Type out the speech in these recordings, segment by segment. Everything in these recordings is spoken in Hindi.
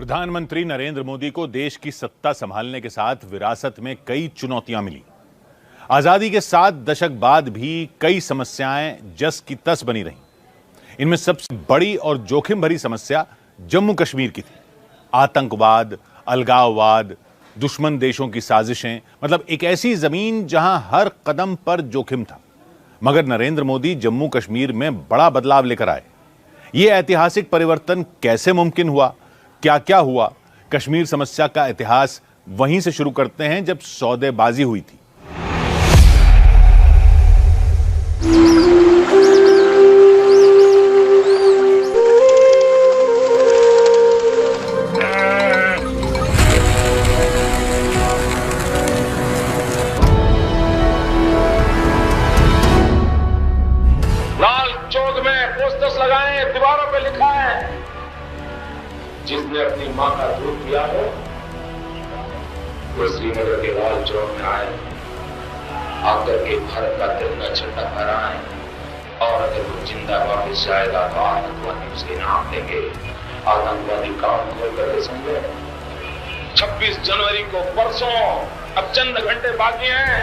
प्रधानमंत्री नरेंद्र मोदी को देश की सत्ता संभालने के साथ विरासत में कई चुनौतियां मिली। आजादी के 7 दशक बाद भी कई समस्याएं जस की तस बनी रहीं। इनमें सबसे बड़ी और जोखिम भरी समस्या जम्मू कश्मीर की थी। आतंकवाद, अलगाववाद, दुश्मन देशों की साजिशें, मतलब एक ऐसी जमीन जहां हर कदम पर जोखिम था। मगर नरेंद्र मोदी जम्मू कश्मीर में बड़ा बदलाव लेकर आए। यह ऐतिहासिक परिवर्तन कैसे मुमकिन हुआ, क्या क्या हुआ? कश्मीर समस्या का इतिहास वहीं से शुरू करते हैं जब सौदेबाजी हुई थी। लाल चौक में पोस्टर्स लगाए, दीवारों पे लिखा है, जिसने अपनी मां का दूध पिया हो वो श्रीनगर के लाल चौक में आए, आकर के भारत का तिरंगा झंडा फहराए, और अगर वो जिंदा वापस जाएगा तो आतंकवादी उसके नाम देंगे। आतंकवादी कान खोल करके समझे। 26 जनवरी को परसों, अब चंद घंटे बाकी हैं,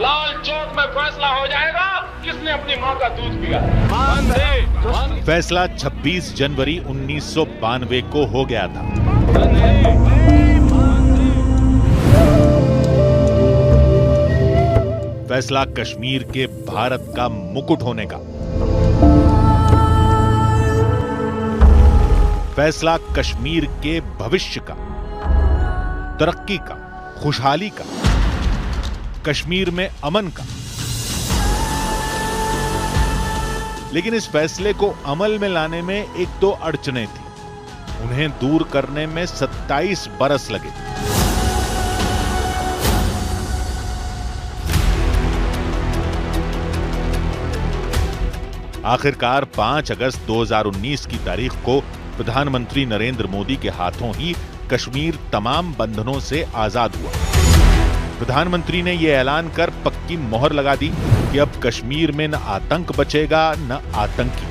लाल चौक में फैसला हो जाएगा किसने अपनी मां का दूध पिया। फैसला 26 जनवरी 1992 को हो गया था। फैसला कश्मीर के भारत का मुकुट होने का। फैसला कश्मीर के भविष्य का, तरक्की का, खुशहाली का, कश्मीर में अमन का। लेकिन इस फैसले को अमल में लाने में एक दो अड़चनें थी। उन्हें दूर करने में 27 बरस लगे। आखिरकार 5 अगस्त 2019 की तारीख को प्रधानमंत्री नरेंद्र मोदी के हाथों ही कश्मीर तमाम बंधनों से आजाद हुआ। प्रधानमंत्री ने यह ऐलान कर पक्की मोहर लगा दी कि अब कश्मीर में न आतंक बचेगा न आतंकी।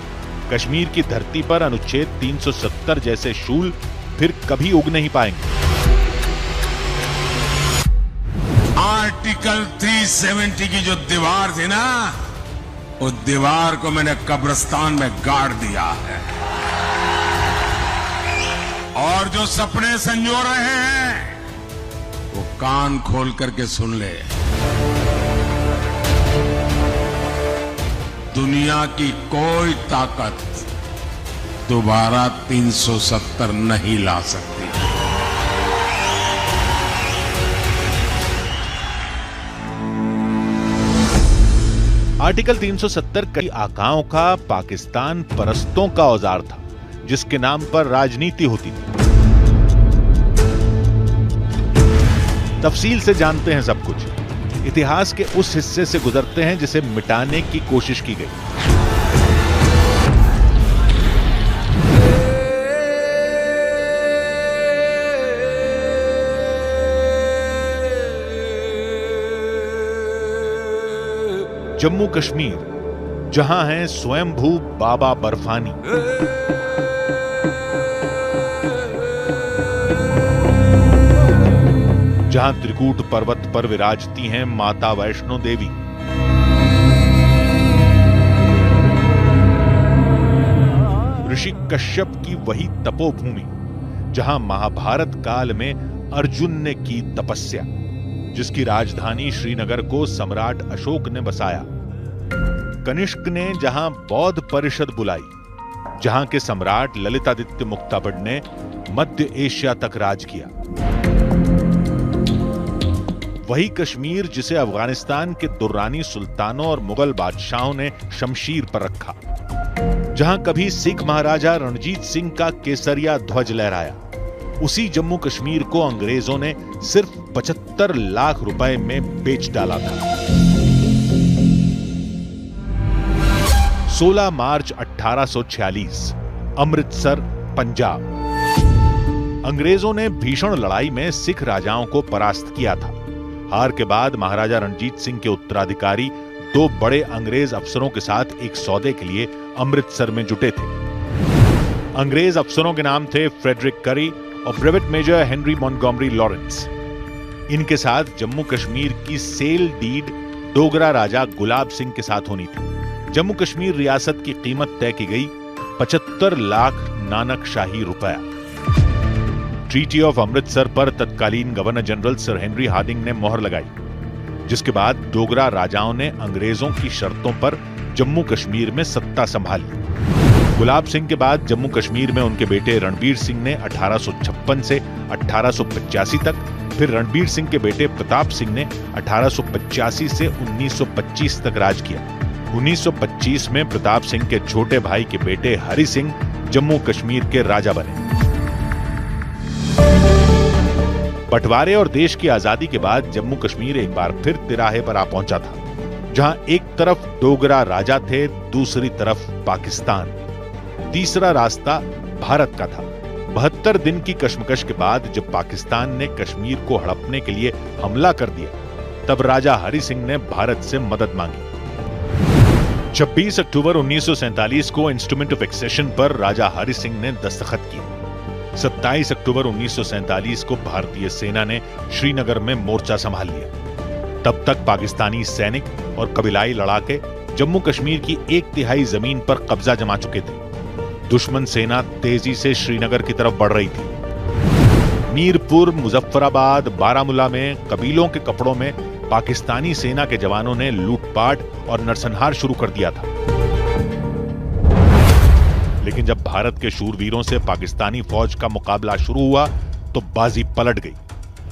कश्मीर की धरती पर अनुच्छेद 370 जैसे शूल फिर कभी उग नहीं पाएंगे। आर्टिकल 370 की जो दीवार थी ना, उस दीवार को मैंने कब्रिस्तान में गाड़ दिया है। और जो सपने संजो रहे हैं वो कान खोल करके सुन ले। दुनिया की कोई ताकत दोबारा 370 नहीं ला सकती। आर्टिकल 370 कई आकाओं का, पाकिस्तान परस्तों का औजार था, जिसके नाम पर राजनीति होती थी। तफसील से जानते हैं सब कुछ। इतिहास के उस हिस्से से गुजरते हैं जिसे मिटाने की कोशिश की गई। जम्मू कश्मीर, जहां है स्वयंभू बाबा बर्फानी, जहां त्रिकूट पर्वत पर विराजती हैं माता वैष्णो देवी। ऋषि कश्यप की वही तपोभूमि, जहां महाभारत काल में अर्जुन ने की तपस्या, जिसकी राजधानी श्रीनगर को सम्राट अशोक ने बसाया। कनिष्क ने जहां बौद्ध परिषद बुलाई, जहां के सम्राट ललितादित्य मुक्ताबड़ ने मध्य एशिया तक राज किया। वही कश्मीर जिसे अफगानिस्तान के दुर्रानी सुल्तानों और मुगल बादशाहों ने शमशीर पर रखा, जहां कभी सिख महाराजा रणजीत सिंह का केसरिया ध्वज लहराया। उसी जम्मू कश्मीर को अंग्रेजों ने सिर्फ 75 लाख रुपए में बेच डाला था। 16 मार्च 1846, अमृतसर, पंजाब। अंग्रेजों ने भीषण लड़ाई में सिख राजाओं को परास्त किया था। हार के बाद महाराजा रणजीत सिंह के उत्तराधिकारी 2 बड़े अंग्रेज अफसरों के साथ एक सौदे के लिए अमृतसर में जुटे थे। अंग्रेज अफसरों के नाम थे फ्रेडरिक करी और brevet major Henry Montgomery Lawrence. इनके साथ जम्मू कश्मीर की सेल डीड डोगरा राजा गुलाब सिंह के साथ होनी थी। जम्मू कश्मीर रियासत की कीमत तय की गई 75 लाख नानक शाही रुपया। ट्रीटी ऑफ अमृतसर पर तत्कालीन governor general sir Henry Hardinge ने मोहर लगाई, जिसके बाद डोगरा राजाओं ने अंग्रेजों की शर्तों पर जम्मू कश्मीर में सत्ता संभाली। गुलाब सिंह के बाद जम्मू कश्मीर में उनके बेटे रणबीर सिंह ने 1856 से 1885 तक, फिर रणबीर सिंह के बेटे प्रताप सिंह ने 1885 से 1925 तक राज किया। 1925 में प्रताप सिंह के छोटे भाई के बेटे हरि सिंह जम्मू कश्मीर के राजा बने। बंटवारे और देश की आजादी के बाद जम्मू कश्मीर एक बार फिर तिराहे पर आ पहुंचा था, जहां एक तरफ डोगरा राजा थे, दूसरी तरफ पाकिस्तान। तीसरा रास्ता भारत का था। 72 दिन की कश्मकश के बाद जब पाकिस्तान ने कश्मीर को हड़पने के लिए हमला कर दिया, तब राजा हरि सिंह ने भारत से मदद मांगी। 26 अक्टूबर 1947 को इंस्ट्रूमेंट ऑफ एक्सेशन पर राजा हरि सिंह ने दस्तखत किए। 27 अक्टूबर 1947 को भारतीय सेना ने श्रीनगर में मोर्चा संभाल लिया। तब तक पाकिस्तानी सैनिक और कबीलाई लड़ाके जम्मू कश्मीर की 1/3 जमीन पर कब्जा जमा चुके थे। दुश्मन सेना तेजी से श्रीनगर की तरफ बढ़ रही थी। मीरपुर, मुजफ्फराबाद, बारामूला में कबीलों के कपड़ों में पाकिस्तानी सेना के जवानों ने लूटपाट और नरसंहार शुरू कर दिया था। लेकिन जब भारत के शूरवीरों से पाकिस्तानी फौज का मुकाबला शुरू हुआ तो बाजी पलट गई।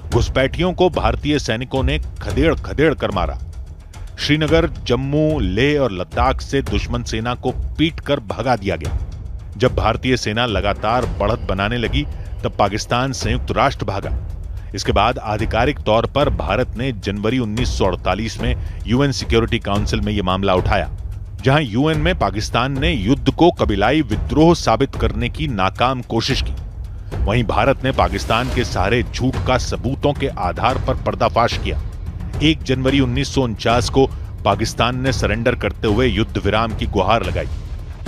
घुसपैठियों को भारतीय सैनिकों ने खदेड़ खदेड़ कर मारा। श्रीनगर, जम्मू, लेह और लद्दाख से दुश्मन सेना को पीट कर भगा दिया गया। जब भारतीय सेना लगातार बढ़त बनाने लगी तब पाकिस्तान संयुक्त राष्ट्र भागा। इसके बाद आधिकारिक तौर पर भारत ने जनवरी 1948 में यूएन सिक्योरिटी काउंसिल में यह मामला उठाया, जहां यूएन में पाकिस्तान ने युद्ध को कबीलाई विद्रोह साबित करने की नाकाम कोशिश की। वहीं भारत ने पाकिस्तान के सारे झूठ का सबूतों के आधार पर पर्दाफाश किया। 1 जनवरी 1949 को पाकिस्तान ने सरेंडर करते हुए युद्ध विराम की गुहार लगाई।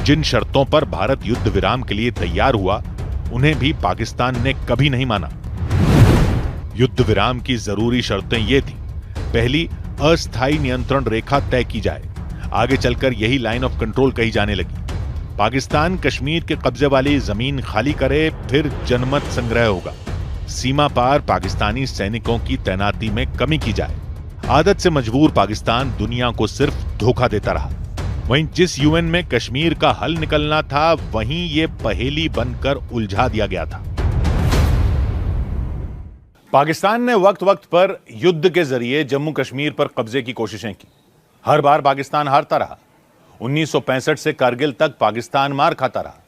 जिन शर्तों पर भारत युद्ध विराम के लिए तैयार हुआ, उन्हें भी पाकिस्तान ने कभी नहीं माना। युद्ध विराम की जरूरी शर्तें ये थी। पहली, अस्थायी नियंत्रण रेखा तय की जाए। आगे चलकर यही लाइन ऑफ कंट्रोल कही जाने लगी। पाकिस्तान कश्मीर के कब्जे वाली जमीन खाली करे, फिर जनमत संग्रह होगा। सीमा पार पाकिस्तानी सैनिकों की तैनाती में कमी की जाए। आदत से मजबूर पाकिस्तान दुनिया को सिर्फ धोखा देता रहा। वहीं जिस यूएन में कश्मीर का हल निकलना था, वहीं ये पहेली बनकर उलझा दिया गया था। पाकिस्तान ने वक्त वक्त पर युद्ध के जरिए जम्मू कश्मीर पर कब्जे की कोशिशें की। हर बार पाकिस्तान हारता रहा। 1965 से कारगिल तक पाकिस्तान मार खाता रहा।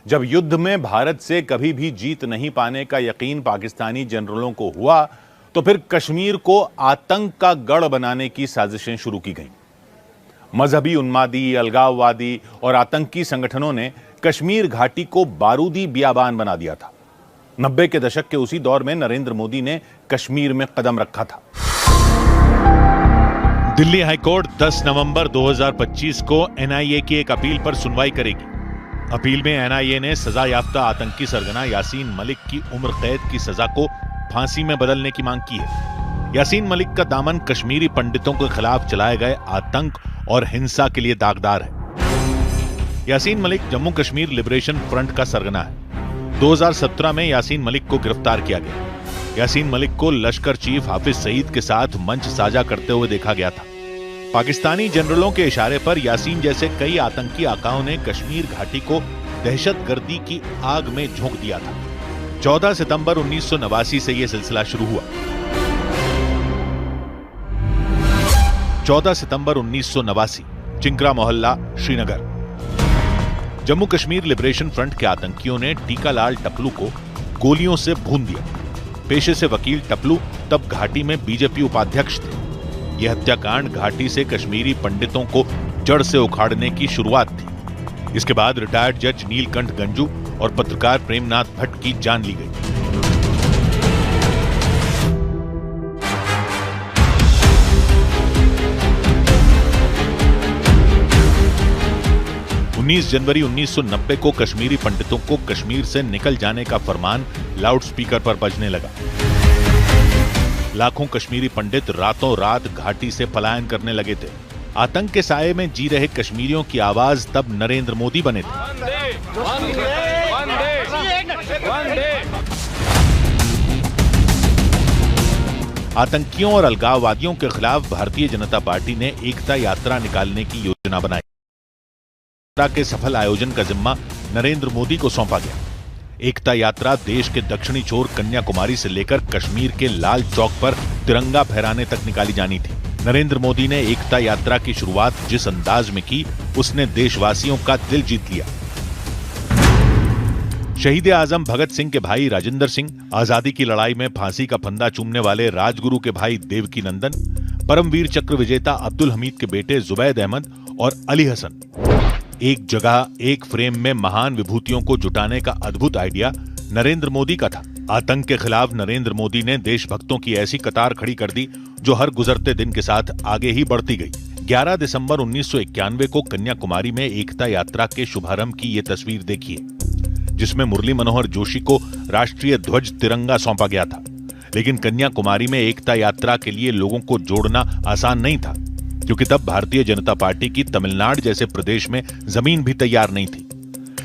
जब युद्ध में भारत से कभी भी जीत नहीं पाने का यकीन पाकिस्तानी जनरलों को हुआ, तो फिर कश्मीर को आतंक का गढ़ बनाने की साजिशें शुरू की गईं। मजहबी उन्मादी, अलगाववादी और आतंकी संगठनों ने कश्मीर घाटी को बारूदी बियाबान बना दिया था। 90 के दशक के उसी दौर में नरेंद्र मोदी ने कश्मीर में कदम रखा था। दिल्ली हाईकोर्ट 10 नवंबर 2025 को एनआईए की एक अपील पर सुनवाई करेगी। अपील में एनआईए ने सजा याफ्ता आतंकी सरगना यासीन मलिक की उम्र कैद की सजा को फांसी में बदलने की मांग की है। यासीन मलिक का दामन कश्मीरी पंडितों के खिलाफ चलाए गए आतंक और हिंसा के लिए दागदार है। यासीन मलिक जम्मू कश्मीर लिबरेशन फ्रंट का सरगना है। 2017 में यासीन मलिक को गिरफ्तार किया गया। यासीन मलिक को लश्कर चीफ हाफिज सईद के साथ मंच साझा करते हुए देखा गया था। पाकिस्तानी जनरलों के इशारे पर यासीन जैसे कई आतंकी आकाओं ने कश्मीर घाटी को दहशतगर्दी की आग में झोंक दिया था। 14 सितंबर 1989 से यह सिलसिला शुरू हुआ। 14 सितंबर 1989, चिंकरा मोहल्ला, श्रीनगर। जम्मू कश्मीर लिबरेशन फ्रंट के आतंकियों ने टीकालाल टपलू को गोलियों से भून दिया। पेशे से वकील टपलू तब घाटी में बीजेपी उपाध्यक्ष थे। यह हत्याकांड घाटी से कश्मीरी पंडितों को जड़ से उखाड़ने की शुरुआत थी। इसके बाद रिटायर्ड जज नीलकंठ गंजू और पत्रकार प्रेमनाथ भट्ट की जान ली गई। जनवरी 1990 को कश्मीरी पंडितों को कश्मीर से निकल जाने का फरमान लाउडस्पीकर पर बजने लगा। लाखों कश्मीरी पंडित रातों रात घाटी से पलायन करने लगे थे। आतंक के साये में जी रहे कश्मीरियों की आवाज तब नरेंद्र मोदी बने थे। आतंकियों और अलगाववादियों के खिलाफ भारतीय जनता पार्टी ने एकता यात्रा निकालने की योजना बनाई। यात्रा के सफल आयोजन का जिम्मा नरेंद्र मोदी को सौंपा गया। एकता यात्रा देश के दक्षिणी छोर कन्याकुमारी से लेकर कश्मीर के लाल चौक पर तिरंगा फहराने तक निकाली जानी थी। नरेंद्र मोदी ने एकता यात्रा की शुरुआत जिस अंदाज में की, उसने देशवासियों का दिल जीत लिया। शहीद आजम भगत सिंह के भाई राजेंद्र सिंह, आजादी की लड़ाई में फांसी का फंदा चूमने वाले राजगुरु के भाई देवकी नंदन, परमवीर चक्र विजेता अब्दुल हमीद के बेटे जुबैद अहमद और अली हसन, एक जगह एक फ्रेम में महान विभूतियों को जुटाने का अद्भुत आइडिया नरेंद्र मोदी का था। आतंक के खिलाफ नरेंद्र मोदी ने देशभक्तों की ऐसी कतार खड़ी कर दी जो हर गुजरते दिन के साथ आगे ही बढ़ती गई। 11 दिसंबर 1991 को कन्याकुमारी में एकता यात्रा के शुभारंभ की ये तस्वीर देखिए, जिसमें मुरली मनोहर जोशी को राष्ट्रीय ध्वज तिरंगा सौंपा गया था। लेकिन कन्याकुमारी में एकता यात्रा के लिए लोगों को जोड़ना आसान नहीं था, क्योंकि तब भारतीय जनता पार्टी की तमिलनाडु जैसे प्रदेश में जमीन भी तैयार नहीं थी।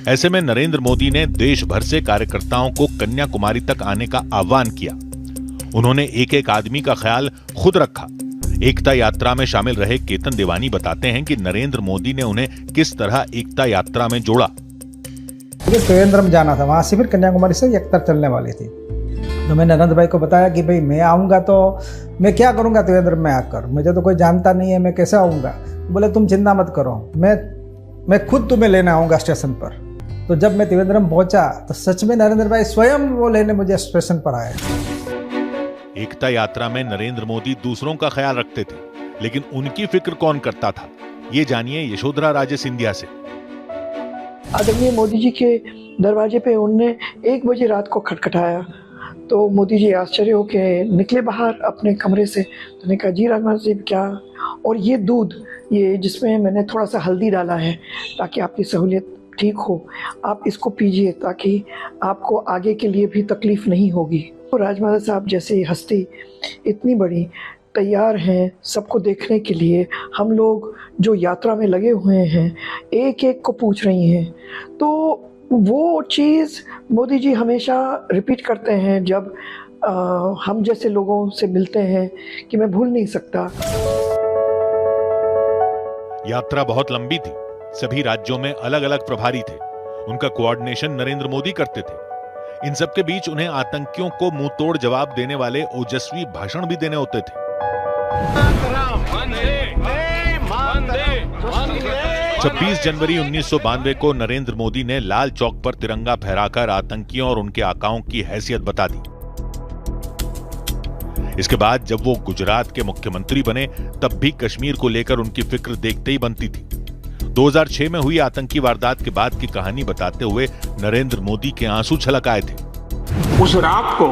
ऐसे में नरेंद्र मोदी ने देश भर से कार्यकर्ताओं को कन्याकुमारी तक आने का आह्वान किया। उन्होंने एक एक आदमी का ख्याल खुद रखा। एकता यात्रा में शामिल रहे केतन देवानी बताते हैं कि नरेंद्र मोदी ने उन्हें किस तरह एकता यात्रा में जोड़ा। त्रिवेंद्रम जाना था, वहां से फिर कन्याकुमारी से यात्रा चलने वाली थी। तो मैंने नरेंद्र भाई को बताया कि भाई मैं आऊँगा तो मैं क्या करूँगा त्रिवेंद्रम में आकर, मुझे तो कोई जानता नहीं है, मैं कैसे आऊँगा। बोले तुम चिंता मत करो, मैं खुद तुम्हें लेने आऊँगा स्टेशन पर। तो जब मैं त्रिवेंद्रम पहुँचा तो सच में नरेंद्र भाई स्वयं वो लेने मुझे स्टेशन पर आए। एकता यात्रा में नरेंद्र मोदी दूसरों का ख्याल रखते थे, लेकिन उनकी फिक्र कौन करता था, ये जानिए यशोधरा राजे सिंधिया से। आदरणीय मोदी जी के दरवाजे पे उनने 1 बजे रात को खटखटाया तो मोदी जी आश्चर्य होके निकले बाहर अपने कमरे से। तो ने कहा जी राजनाथ जी क्या, और ये दूध ये जिसमें मैंने थोड़ा सा हल्दी डाला है ताकि आपकी सहूलियत ठीक हो, आप इसको पीजिए ताकि आपको आगे के लिए भी तकलीफ नहीं होगी। तो राजमाता साहब जैसे हस्ती इतनी बड़ी तैयार हैं सबको देखने के लिए। हम लोग जो यात्रा में लगे हुए हैं एक एक को पूछ रही हैं। तो वो चीज़ मोदी जी हमेशा रिपीट करते हैं जब हम जैसे लोगों से मिलते हैं कि मैं भूल नहीं सकता। यात्रा बहुत लंबी थी, सभी राज्यों में अलग अलग प्रभारी थे, उनका कोऑर्डिनेशन नरेंद्र मोदी करते थे। इन सब के बीच उन्हें आतंकियों को मुंह तोड़ जवाब देने वाले ओजस्वी भाषण भी देने होते थे। 26 जनवरी 1992 को नरेंद्र मोदी ने लाल चौक पर तिरंगा फहराकर आतंकियों और उनके आकाओं की हैसियत बता दी। इसके बाद जब वो गुजरात के मुख्यमंत्री बने तब भी कश्मीर को लेकर उनकी फिक्र देखते ही बनती थी। 2006 में हुई आतंकी वारदात के बाद की कहानी बताते हुए नरेंद्र मोदी के आंसू छलक आए थे। उस रात को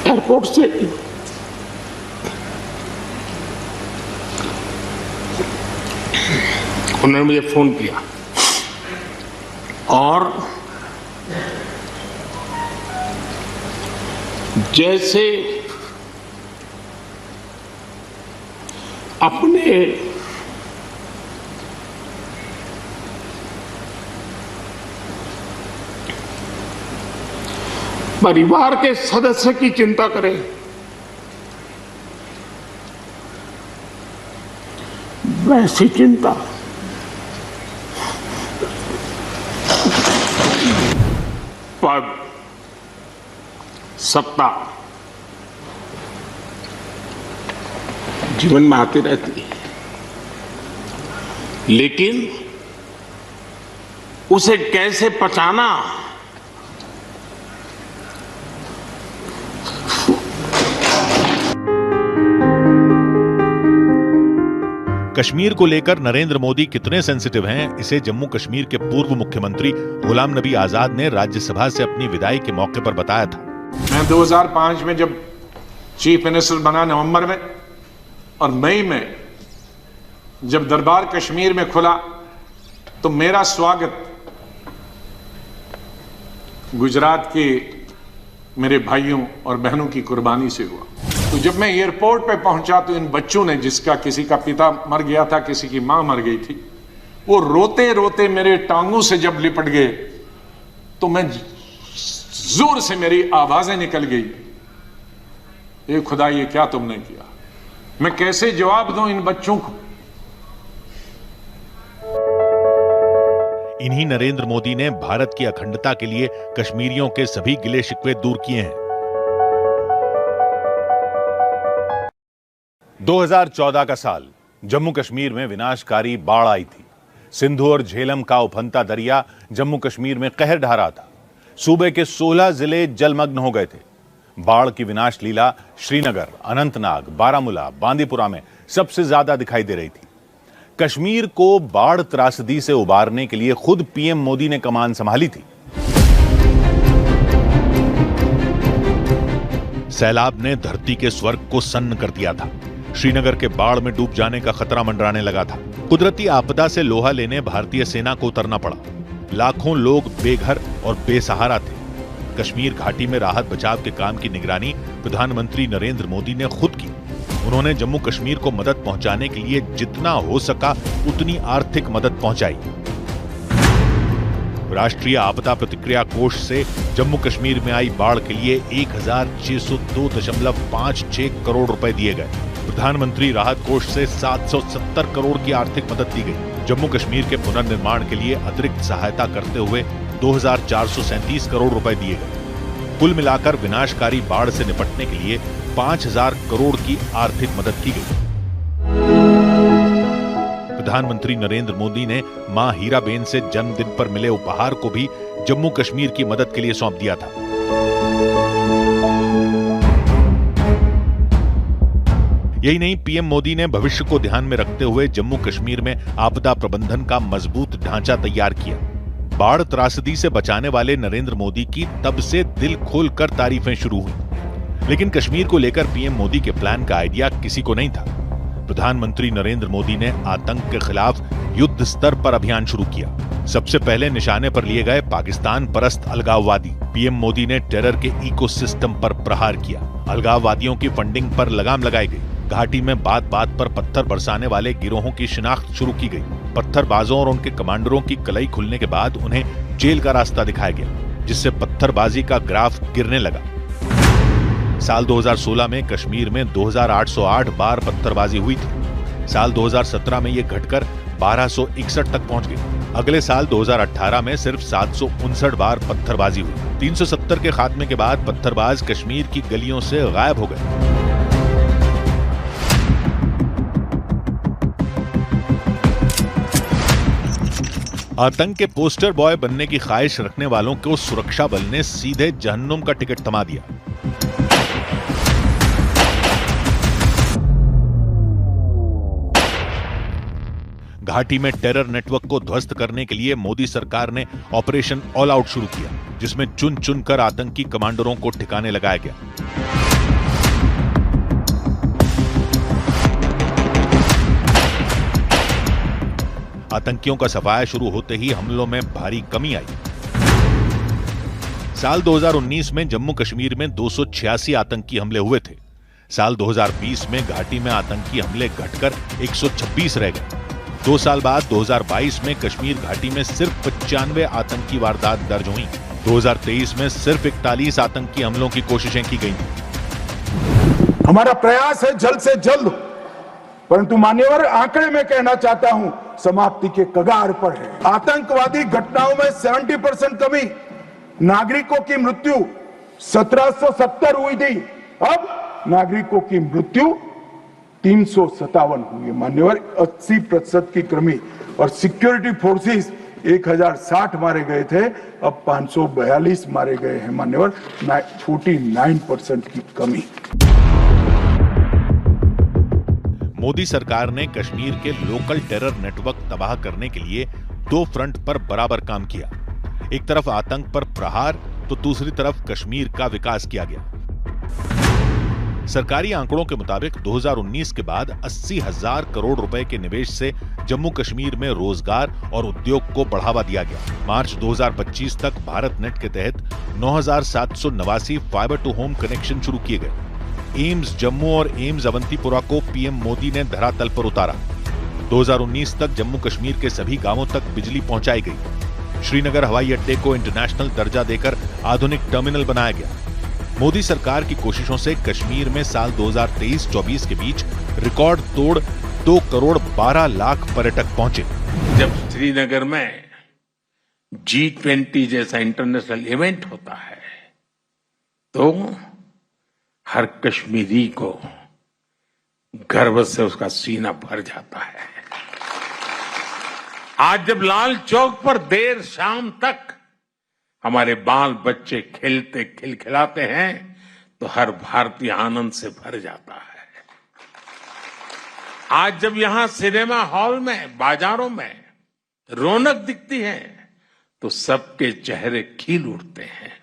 एयरपोर्ट से उन्होंने मुझे फोन किया और जैसे अपने परिवार के सदस्य की चिंता करें, वैसी चिंता पद, सत्ता जीवन में आती रहती है, लेकिन उसे कैसे पचाना कश्मीर को लेकर नरेंद्र मोदी कितने सेंसिटिव हैं, इसे जम्मू कश्मीर के पूर्व मुख्यमंत्री गुलाम नबी आजाद ने राज्यसभा से अपनी विदाई के मौके पर बताया था। मैं 2005 में जब चीफ मिनिस्टर बना नवंबर में और मई में जब दरबार कश्मीर में खुला तो मेरा स्वागत गुजरात के मेरे भाइयों और बहनों की कुर्बानी से हुआ। तो जब मैं एयरपोर्ट पे पहुंचा तो इन बच्चों ने, जिसका किसी का पिता मर गया था, किसी की मां मर गई थी, वो रोते रोते मेरे टांगों से जब लिपट गए तो मैं जोर से मेरी आवाजें निकल गई, ए खुदा ये क्या तुमने किया। मैं कैसे जवाब दूं इन बच्चों को। इन्हीं नरेंद्र मोदी ने भारत की अखंडता के लिए कश्मीरियों के सभी गिले शिकवे दूर किए हैं। 2014 का साल, जम्मू कश्मीर में विनाशकारी बाढ़ आई थी। सिंधु और झेलम का उफनता दरिया जम्मू कश्मीर में कहर ढा रहा था। सूबे के 16 जिले जलमग्न हो गए थे। बाढ़ की विनाश लीला श्रीनगर, अनंतनाग, बारामूला, बांदीपुरा में सबसे ज्यादा दिखाई दे रही थी। कश्मीर को बाढ़ त्रासदी से उबारने के लिए खुद पीएम मोदी ने कमान संभाली थी। सैलाब ने धरती के स्वर्ग को सन्न कर दिया था। श्रीनगर के बाढ़ में डूब जाने का खतरा मंडराने लगा था। कुदरती आपदा से लोहा लेने भारतीय सेना को उतरना पड़ा। लाखों लोग बेघर और बेसहारा थे। कश्मीर घाटी में राहत बचाव के काम की निगरानी प्रधानमंत्री नरेंद्र मोदी ने खुद की। उन्होंने जम्मू कश्मीर को मदद पहुंचाने के लिए जितना हो सका उतनी आर्थिक मदद पहुंचाई। राष्ट्रीय आपदा प्रतिक्रिया कोष से जम्मू कश्मीर में आई बाढ़ के लिए 1602.56 करोड़ रुपए दिए गए। प्रधानमंत्री राहत कोष से 770 करोड़ की आर्थिक मदद दी गई। जम्मू कश्मीर के पुनर्निर्माण के लिए अतिरिक्त सहायता करते हुए 2437 करोड़ रुपए दिए गए। कुल मिलाकर विनाशकारी बाढ़ से निपटने के लिए 5000 करोड़ की आर्थिक मदद की गई। प्रधानमंत्री नरेंद्र मोदी ने मां हीराबेन से जन्मदिन पर मिले उपहार को भी जम्मू कश्मीर की मदद के लिए सौंप दिया था। यही नहीं, पीएम मोदी ने भविष्य को ध्यान में रखते हुए जम्मू कश्मीर में आपदा प्रबंधन का मजबूत ढांचा तैयार किया। बाढ़ त्रासदी से बचाने वाले नरेंद्र मोदी की तब से दिल खोलकर तारीफें शुरू हुई। लेकिन कश्मीर को लेकर पीएम मोदी के प्लान का आइडिया किसी को नहीं था। प्रधानमंत्री नरेंद्र मोदी ने आतंक के खिलाफ युद्ध स्तर पर अभियान शुरू किया। सबसे पहले निशाने पर लिए गए पाकिस्तान परस्त अलगाववादी। पीएम मोदी ने टेरर के इकोसिस्टम पर प्रहार किया। अलगाववादियों की फंडिंग पर लगाम लगाई गई। घाटी में बात बात पर पत्थर बरसाने वाले गिरोहों की शिनाख्त शुरू की गई। पत्थरबाजों और उनके कमांडरों की कलई खुलने के बाद उन्हें जेल का रास्ता दिखाया गया, जिससे पत्थरबाजी का ग्राफ गिरने लगा। साल 2016 में कश्मीर में 2808 बार पत्थरबाजी हुई थी। साल 2017 में यह घटकर 1261 तक पहुंच गई। अगले साल 2018 में सिर्फ 759 बार पत्थरबाजी हुई। 370 के खात्मे के बाद पत्थरबाज कश्मीर की गलियों से गायब हो गए। आतंक के पोस्टर बॉय बनने की ख्वाहिश रखने वालों को सुरक्षा बल ने सीधे जहन्नुम का टिकट थमा दिया। घाटी में टेरर नेटवर्क को ध्वस्त करने के लिए मोदी सरकार ने ऑपरेशन ऑल आउट शुरू किया, जिसमें चुन चुनकर आतंकी कमांडरों को ठिकाने लगाया गया। आतंकियों का सफाया शुरू होते ही हमलों में भारी कमी आई। साल 2019 में जम्मू कश्मीर में 286 आतंकी हमले हुए थे। साल 2020 में घाटी में आतंकी हमले घटकर 126 रह गए। 2 साल बाद 2022 में कश्मीर घाटी में सिर्फ 95 आतंकी वारदात दर्ज हुई। 2023 में सिर्फ 41 आतंकी हमलों की कोशिशें की गई। हमारा प्रयास है जल्द से जल्द, परंतु मान्यवर आंकड़े में कहना चाहता हूं समाप्ति के कगार पर है। आतंकवादी घटनाओं में 70% कमी, नागरिकों की मृत्यु 1770 हुई थी, अब नागरिकों की मृत्यु 357 हुई है। मान्यवर 80% की कमी। और सिक्योरिटी फोर्सेस 1060 मारे गए थे, अब 542 मारे गए हैं। मान्यवर 49% की कमी। मोदी सरकार ने कश्मीर के लोकल टेरर नेटवर्क तबाह करने के लिए 2 फ्रंट पर बराबर काम किया। एक तरफ आतंक पर प्रहार तो दूसरी तरफ कश्मीर का विकास किया गया। सरकारी आंकड़ों के मुताबिक 2019 के बाद 80,000 करोड़ रुपए के निवेश से जम्मू कश्मीर में रोजगार और उद्योग को बढ़ावा दिया गया। मार्च 2025 तक भारत नेट के तहत 9,789 फाइबर टू होम कनेक्शन शुरू किए गए। एम्स जम्मू और एम्स अवंतीपुरा को पीएम मोदी ने धरातल पर उतारा। 2019 तक जम्मू कश्मीर के सभी गांवों तक बिजली पहुंचाई गई। श्रीनगर हवाई अड्डे को इंटरनेशनल दर्जा देकर आधुनिक टर्मिनल बनाया गया। मोदी सरकार की कोशिशों से कश्मीर में साल 2023-24 के बीच रिकॉर्ड तोड़ 2 करोड़ 12 लाख पर्यटक पहुंचे। जब श्रीनगर में G20 जैसा इंटरनेशनल इवेंट होता है तो हर कश्मीरी को गर्व से उसका सीना भर जाता है। आज जब लाल चौक पर देर शाम तक हमारे बाल बच्चे खेलते खिलखिलाते हैं तो हर भारतीय आनंद से भर जाता है। आज जब यहां सिनेमा हॉल में, बाजारों में रौनक दिखती है तो सबके चेहरे खिल उठते हैं।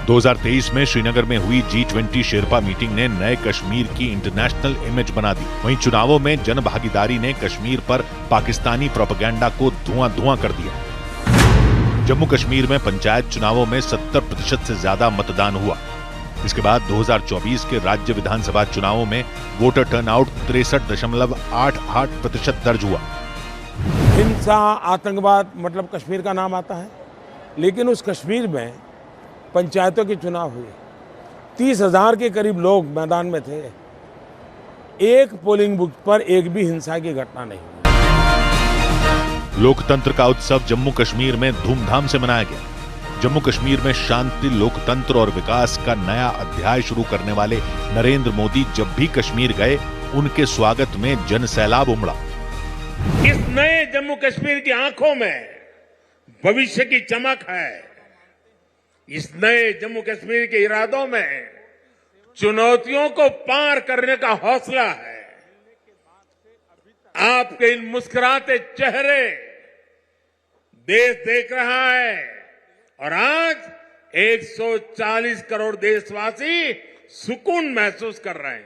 2023 में श्रीनगर में हुई G20 शेरपा मीटिंग ने नए कश्मीर की इंटरनेशनल इमेज बना दी। वहीं चुनावों में जन भागीदारी ने कश्मीर पर पाकिस्तानी प्रोपेगेंडा को धुआं कर दिया। जम्मू कश्मीर में पंचायत चुनावों में 70% से ज्यादा मतदान हुआ। इसके बाद 2024 के राज्य विधानसभा चुनावों में वोटर टर्नआउट 63.88% दर्ज हुआ। हिंसा, आतंकवाद मतलब कश्मीर का नाम आता है, लेकिन उस कश्मीर में पंचायतों के चुनाव हुए। 30,000 के करीब लोग मैदान में थे। एक पोलिंग बूथ पर एक भी हिंसा की घटना नहीं हुई। लोकतंत्र का उत्सव जम्मू कश्मीर में धूमधाम से मनाया गया। जम्मू कश्मीर में शांति, लोकतंत्र और विकास का नया अध्याय शुरू करने वाले नरेंद्र मोदी जब भी कश्मीर गए, उनके स्वागत में जनसैलाब उमड़ा। इस नए जम्मू कश्मीर की आंखों में भविष्य की चमक है। इस नए जम्मू कश्मीर के इरादों में चुनौतियों को पार करने का हौसला है। आपके इन मुस्कुराते चेहरे देश देख रहा है और आज 140 करोड़ देशवासी सुकून महसूस कर रहे हैं।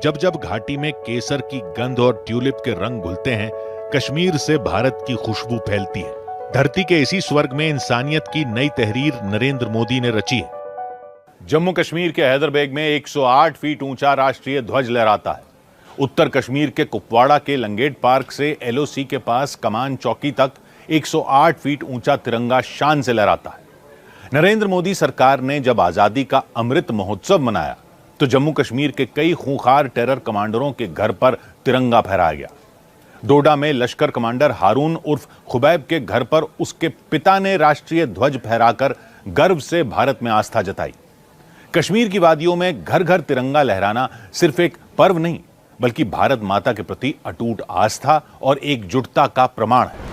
जब जब घाटी में केसर की गंध और ट्यूलिप के रंग घुलते हैं, कश्मीर से भारत की खुशबू फैलती है। धरती के इसी स्वर्ग में इंसानियत की नई तहरीर नरेंद्र मोदी ने रची है। जम्मू कश्मीर के हैदरबेग में 108 फीट ऊंचा राष्ट्रीय ध्वज लहराता है। उत्तर कश्मीर के कुपवाड़ा के लंगेट पार्क से LOC के पास कमान चौकी तक 108 फीट ऊंचा तिरंगा शान से लहराता है। नरेंद्र मोदी सरकार ने जब आजादी का अमृत महोत्सव मनाया तो जम्मू कश्मीर के कई खूंखार टेरर कमांडरों के घर पर तिरंगा फहराया गया। डोडा में लश्कर कमांडर हारून उर्फ खुबैब के घर पर उसके पिता ने राष्ट्रीय ध्वज फहराकर गर्व से भारत में आस्था जताई। कश्मीर की वादियों में घर घर तिरंगा लहराना सिर्फ एक पर्व नहीं, बल्कि भारत माता के प्रति अटूट आस्था और एकजुटता का प्रमाण है।